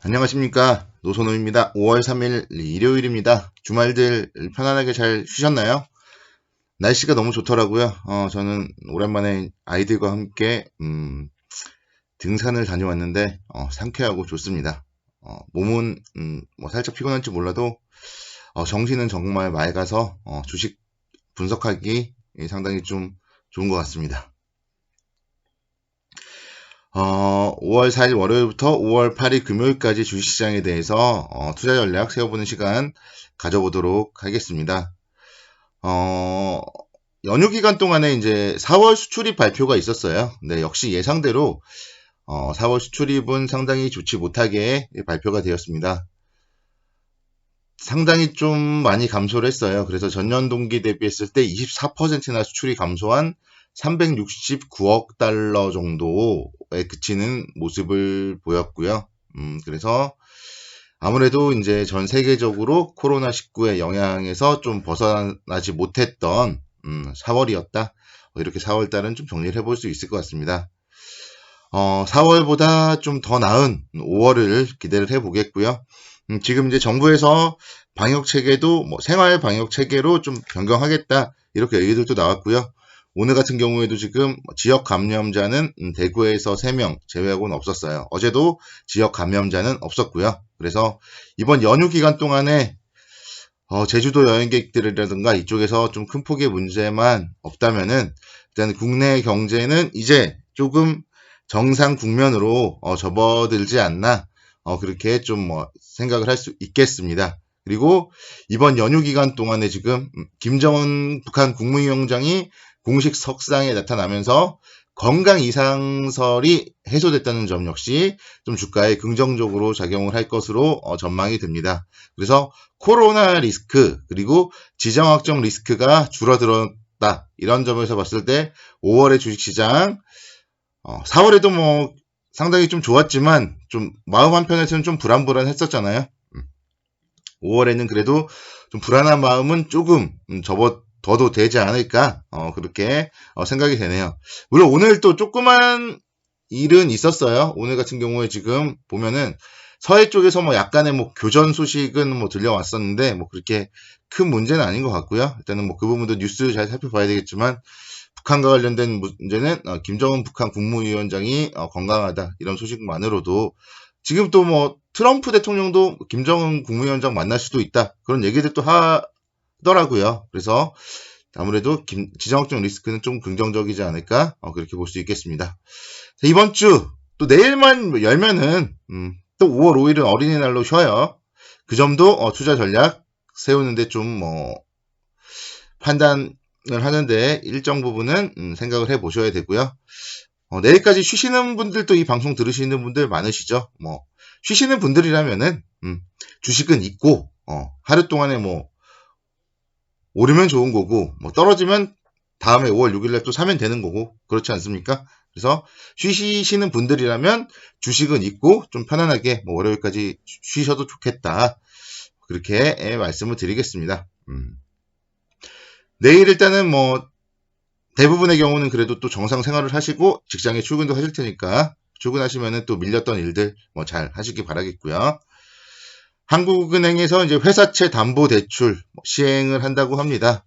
안녕하십니까. 노선호입니다. 5월 3일 일요일입니다. 주말들 편안하게 잘 쉬셨나요? 날씨가 너무 좋더라고요. 저는 오랜만에 아이들과 함께 등산을 다녀왔는데 상쾌하고 좋습니다. 몸은 뭐 살짝 피곤할지 몰라도 정신은 정말 맑아서 주식 분석하기 상당히 좀 좋은 것 같습니다. 5월 4일 월요일부터 5월 8일 금요일까지 주식시장에 대해서 투자 전략 세워보는 시간 가져보도록 하겠습니다. 연휴 기간 동안에 이제 4월 수출입 발표가 있었어요. 근데 역시 예상대로 4월 수출입은 상당히 좋지 못하게 발표가 되었습니다. 상당히 좀 많이 감소를 했어요. 그래서 전년 동기 대비했을 때 24%나 수출이 감소한 369억 달러 정도에 그치는 모습을 보였고요. 그래서 아무래도 이제 전 세계적으로 코로나19의 영향에서 좀 벗어나지 못했던 4월이었다. 이렇게 4월달은 좀 정리를 해볼 수 있을 것 같습니다. 4월보다 좀 더 나은 5월을 기대를 해보겠고요. 지금 이제 정부에서 방역 체계도 뭐 생활 방역 체계로 좀 변경하겠다 이렇게 얘기들도 나왔고요. 오늘 같은 경우에도 지금 지역 감염자는 대구에서 3명 제외하고는 없었어요. 어제도 지역 감염자는 없었고요. 그래서 이번 연휴 기간 동안에 제주도 여행객들이라든가 이쪽에서 좀 큰 폭의 문제만 없다면은 일단 국내 경제는 이제 조금 정상 국면으로 접어들지 않나 그렇게 좀 생각을 할 수 있겠습니다. 그리고 이번 연휴 기간 동안에 지금 김정은 북한 국무위원장이 공식 석상에 나타나면서 건강 이상설이 해소됐다는 점 역시 좀 주가에 긍정적으로 작용을 할 것으로 전망이 됩니다. 그래서 코로나 리스크 그리고 지정 확정 리스크가 줄어들었다. 이런 점에서 봤을 때 5월의 주식시장 4월에도 뭐 상당히 좀 좋았지만 좀 마음 한편에서는 좀 불안했었잖아요. 5월에는 그래도 좀 불안한 마음은 조금 접어둬도 되지 않을까 그렇게 생각이 되네요. 물론 오늘 또 조그만 일은 있었어요. 오늘 같은 경우에 지금 보면은 서해 쪽에서 뭐 약간의 뭐 교전 소식은 뭐 들려왔었는데 뭐 그렇게 큰 문제는 아닌 것 같고요. 일단은 뭐 그 부분도 뉴스 잘 살펴봐야 되겠지만 북한과 관련된 문제는 김정은 북한 국무위원장이 건강하다 이런 소식만으로도 지금 또 뭐 트럼프 대통령도 김정은 국무위원장 만날 수도 있다 그런 얘기들도 하더라고요. 그래서 아무래도 지정 확정 리스크는 좀 긍정적이지 않을까 그렇게 볼 수 있겠습니다. 자, 이번 주 또 내일만 열면은 또 5월 5일은 어린이날로 쉬어요. 그 점도 투자 전략 세우는데 좀 뭐 판단을 하는데 일정 부분은 생각을 해 보셔야 되고요. 내일까지 쉬시는 분들도 이 방송 들으시는 분들 많으시죠. 뭐 쉬시는 분들이라면은 주식은 있고 하루 동안에 뭐 오르면 좋은 거고 뭐 떨어지면 다음에 5월 6일날 또 사면 되는 거고 그렇지 않습니까? 그래서 쉬시는 분들이라면 주식은 있고 좀 편안하게 뭐 월요일까지 쉬셔도 좋겠다. 그렇게 말씀을 드리겠습니다. 내일 일단은 뭐 대부분의 경우는 그래도 또 정상 생활을 하시고 직장에 출근도 하실 테니까 출근하시면은 또 밀렸던 일들 뭐 잘 하시기 바라겠고요. 한국은행에서 이제 회사채 담보 대출 시행을 한다고 합니다.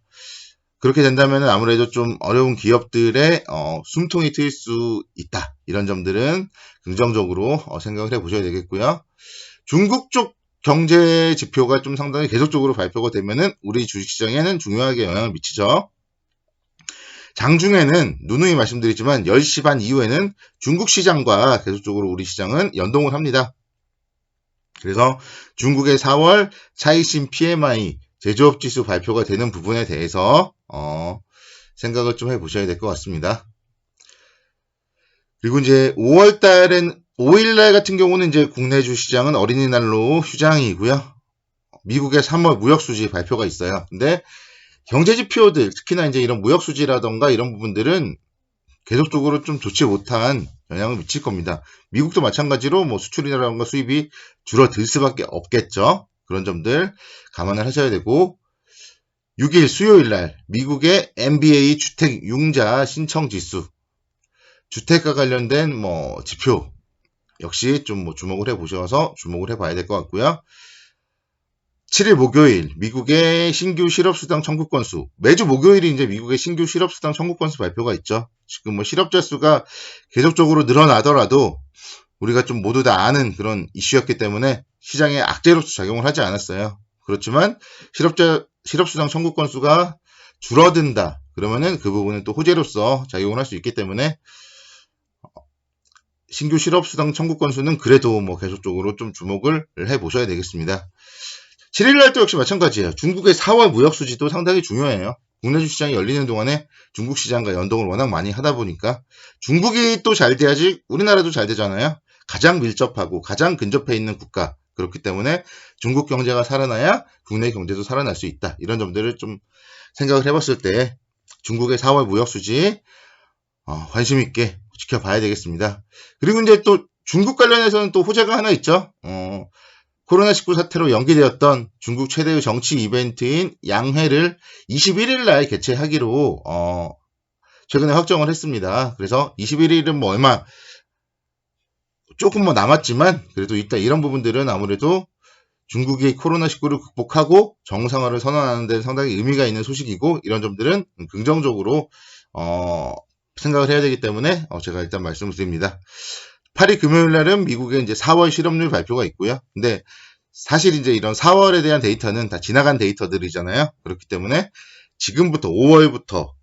그렇게 된다면 아무래도 좀 어려운 기업들의 숨통이 트일 수 있다. 이런 점들은 긍정적으로 생각을 해보셔야 되겠고요. 중국 쪽 경제 지표가 좀 상당히 계속적으로 발표가 되면은 우리 주식시장에는 중요하게 영향을 미치죠. 장중에는 누누이 말씀드리지만 10시 반 이후에는 중국 시장과 계속적으로 우리 시장은 연동을 합니다. 그래서 중국의 4월 차익신 PMI 제조업 지수 발표가 되는 부분에 대해서 생각을 좀 해보셔야 될 것 같습니다. 그리고 이제 5월 달엔 5일날 같은 경우는 이제 국내 주시장은 어린이날로 휴장이고요. 미국의 3월 무역 수지 발표가 있어요. 근데 경제 지표들 특히나 이제 이런 무역 수지라던가 이런 부분들은 계속적으로 좀 좋지 못한 영향을 미칠 겁니다. 미국도 마찬가지로 뭐 수출이라던가 수입이 줄어들 수밖에 없겠죠. 그런 점들 감안을 하셔야 되고 6일 수요일 날 미국의 MBA 주택 융자 신청 지수 주택과 관련된 뭐 지표 역시 좀 뭐 주목을 해보셔서 주목을 해봐야 될 것 같고요. 7일 목요일 미국의 신규 실업수당 청구 건수, 매주 목요일이 이제 미국의 신규 실업수당 청구 건수 발표가 있죠. 지금 뭐 실업자 수가 계속적으로 늘어나더라도 우리가 좀 모두 다 아는 그런 이슈였기 때문에 시장에 악재로서 작용을 하지 않았어요. 그렇지만 실업수당 청구 건수가 줄어든다 그러면은 그 부분은 또 호재로서 작용을 할 수 있기 때문에 신규 실업수당 청구 건수는 그래도 뭐 계속적으로 좀 주목을 해보셔야 되겠습니다. 7일날 또 역시 마찬가지예요. 중국의 4월 무역 수지도 상당히 중요해요. 국내 주시장이 열리는 동안에 중국 시장과 연동을 워낙 많이 하다 보니까 중국이 또 잘 돼야지 우리나라도 잘 되잖아요. 가장 밀접하고 가장 근접해 있는 국가. 그렇기 때문에 중국 경제가 살아나야 국내 경제도 살아날 수 있다. 이런 점들을 좀 생각을 해봤을 때 중국의 4월 무역 수지 관심 있게 지켜봐야 되겠습니다. 그리고 이제 또 중국 관련해서는 또 호재가 하나 있죠. 코로나19 사태로 연기되었던 중국 최대의 정치 이벤트인 양회를 21일 날 개최하기로 최근에 확정을 했습니다. 그래서 21일은 뭐 얼마 조금 뭐 남았지만 그래도 일단 이런 부분들은 아무래도 중국이 코로나19를 극복하고 정상화를 선언하는 데 상당히 의미가 있는 소식이고 이런 점들은 긍정적으로 생각을 해야 되기 때문에 제가 일단 말씀을 드립니다. 8일 금요일 날은 미국의 이제 4월 실업률 발표가 있고요. 근데 사실 이제 이런 4월에 대한 데이터는 다 지나간 데이터들이잖아요. 그렇기 때문에 지금부터 5월부터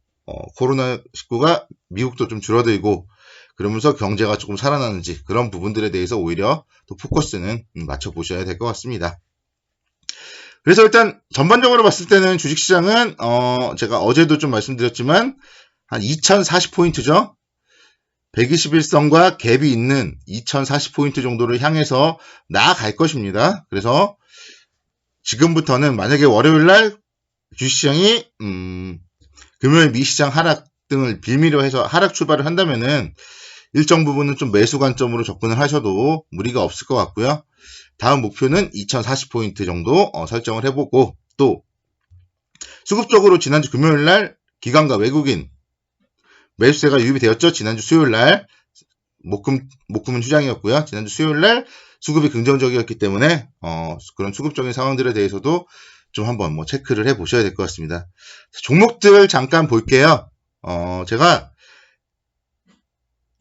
코로나19가 미국도 좀 줄어들고 그러면서 경제가 조금 살아나는지 그런 부분들에 대해서 오히려 또 포커스는 맞춰보셔야 될 것 같습니다. 그래서 일단 전반적으로 봤을 때는 주식시장은 제가 어제도 좀 말씀드렸지만 한 2040포인트죠. 121선과 갭이 있는 2040포인트 정도를 향해서 나아갈 것입니다. 그래서 지금부터는 만약에 월요일날 주식시장이 금요일 미시장 하락 등을 빌미로 해서 하락 출발을 한다면은 일정 부분은 좀 매수 관점으로 접근을 하셔도 무리가 없을 것 같고요. 다음 목표는 2040포인트 정도 설정을 해보고 또 수급적으로 지난주 금요일날 기관과 외국인 매수세가 유입이 되었죠. 지난주 수요일날 목금은 휴장이었고요. 지난주 수요일날 수급이 긍정적이었기 때문에 그런 수급적인 상황들에 대해서도 좀 한번 뭐 체크를 해보셔야 될 것 같습니다. 종목들 잠깐 볼게요. 제가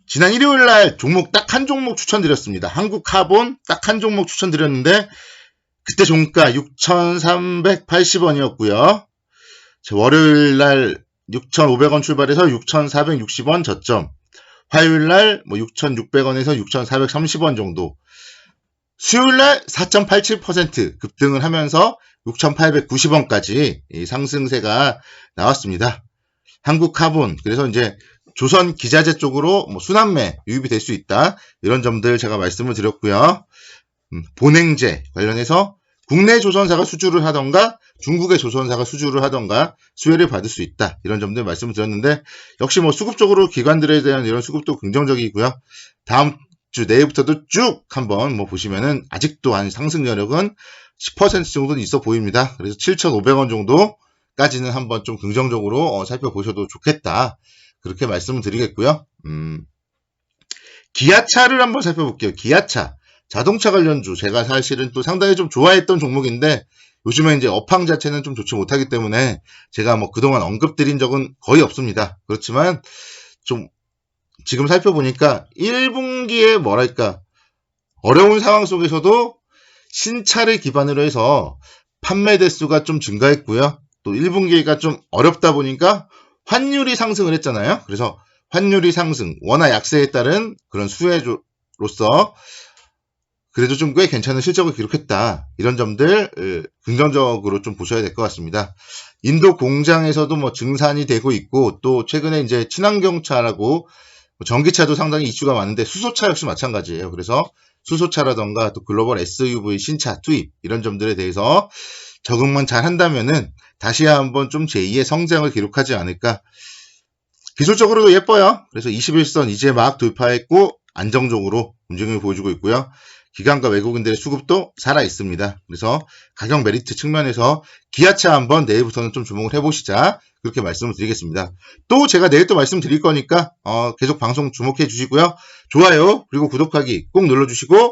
지난 일요일날 종목 딱 한 종목 추천드렸습니다. 한국카본 딱 한 종목 추천드렸는데 그때 종가 6,380원이었고요. 월요일날 6,500원 출발해서 6,460원 저점, 화요일날 뭐 6,600원에서 6,430원 정도, 수요일날 4.87% 급등을 하면서 6,890원까지 상승세가 나왔습니다. 한국카본, 그래서 이제 조선 기자재 쪽으로 뭐 순환매 유입이 될 수 있다. 이런 점들 제가 말씀을 드렸고요. 본행제 관련해서 국내 조선사가 수주를 하던가 중국의 조선사가 수주를 하던가 수혜를 받을 수 있다. 이런 점들 말씀을 드렸는데 역시 뭐 수급적으로 기관들에 대한 이런 수급도 긍정적이고요. 다음 주 내일부터도 쭉 한번 뭐 보시면은 아직도 한 상승 여력은 10% 정도는 있어 보입니다. 그래서 7,500원 정도까지는 한번 좀 긍정적으로 살펴보셔도 좋겠다. 그렇게 말씀을 드리겠고요. 기아차를 한번 살펴볼게요. 기아차. 자동차 관련주. 제가 사실은 또 상당히 좀 좋아했던 종목인데 요즘에 이제 업황 자체는 좀 좋지 못하기 때문에 제가 뭐 그동안 언급드린 적은 거의 없습니다. 그렇지만 좀 지금 살펴보니까 1분기에 뭐랄까 어려운 상황 속에서도 신차를 기반으로 해서 판매 대수가 좀 증가했고요. 또 1분기가 좀 어렵다 보니까 환율이 상승을 했잖아요. 그래서 환율이 상승, 원화 약세에 따른 그런 수혜로서 그래도 좀 꽤 괜찮은 실적을 기록했다. 이런 점들 긍정적으로 좀 보셔야 될 것 같습니다. 인도 공장에서도 뭐 증산이 되고 있고 또 최근에 이제 친환경차라고 전기차도 상당히 이슈가 많은데 수소차 역시 마찬가지예요. 그래서 수소차라던가 또 글로벌 SUV 신차 투입 이런 점들에 대해서 적응만 잘 한다면은 다시 한번 좀 제2의 성장을 기록하지 않을까. 기술적으로도 예뻐요. 그래서 21선 이제 막 돌파했고 안정적으로 움직임을 보여주고 있고요. 기관과 외국인들의 수급도 살아 있습니다. 그래서 가격 메리트 측면에서 기아차 한번 내일부터는 좀 주목을 해보시자, 그렇게 말씀을 드리겠습니다. 또 제가 내일 또 말씀드릴 거니까 계속 방송 주목해 주시고요. 좋아요 그리고 구독하기 꼭 눌러주시고